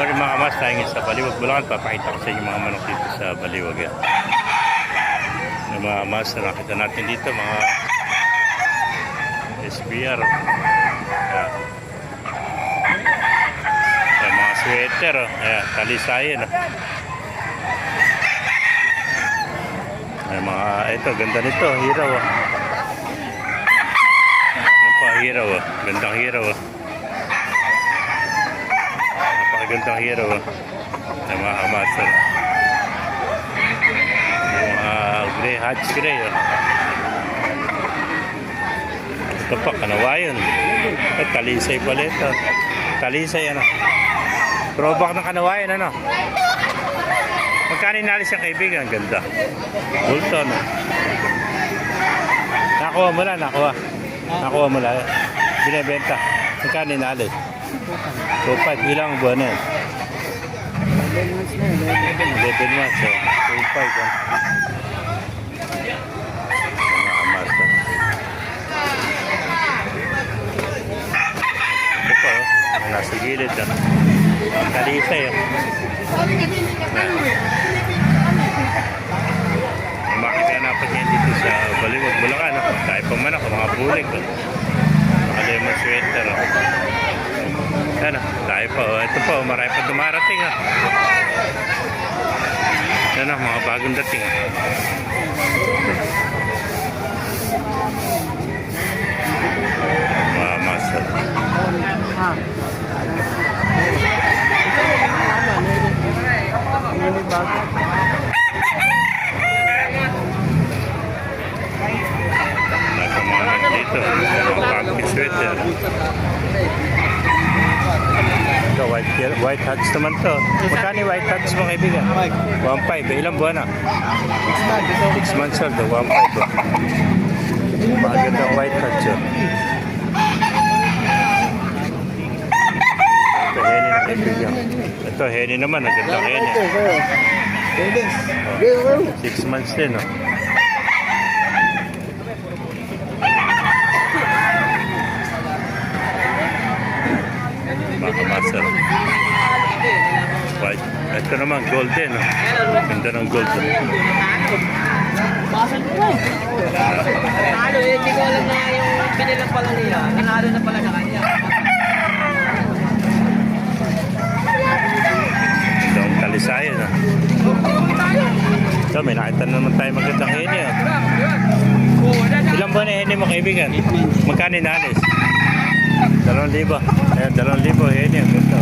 morning mga kamas, tayo ngayon sa Baliwag, Bulacan. Papakita ko sa inyo mga manok dito sa Baliwag. Yan. Yung mga kamas na nakita natin dito, mga SBR. Yan. Yan, mga sweater. Yan, talisayan. Yan, mga, ito, ganda nito, hiraw. Yan pa, hiraw. Gandang hiraw. Gandang hero ng mga kamaster, yung mga gray, hatch gray. Ito pa, kanawayon. Talisay pala ito. Talisay, ano, throwback ng kanawayon, ano. Magkano inalis yung kaibigan? Ganda. Bulto, no. Nakuha mo lang. Binibenta. Magkano inalis? 2.5, ilang buwan na yun? 11 months na. 11 months, so 2.5. Mga amasa. Ito po, nasa gilid. Ang talisay. Makikanapan niya dito sa Baliwag, Bulacan. Tayo pa manak, mga bulik. Mga lemon sweater. Ano, tayo pa. Ito po, marami pa dumarating. Ano, mga bagong dating. Mga masal. Nagkamanak dito. Mga bagong sweater. Ito, white hats naman to. Magkano yung white hats mo kaibigan? 1.5. Ilang buwan na? 6 months old. 1.5. Magandang white hats yun. Ito, heni na kaibigan. Ito, heni naman. Magandang heni. 6 months din, no? Mga master. White. Ito naman golden. Ganda ng golden. Nanalo eh, hindi ko alam na yung pinilang pala nila. Nanalo na pala sa kanya. Ito ang talisayan. Ito, may nakita naman tayo magandang heni. Ilang buwan na heni mo kaibigan? Magkano inalis? 2,000. Ayan, 2,000 heni. Ang gusto.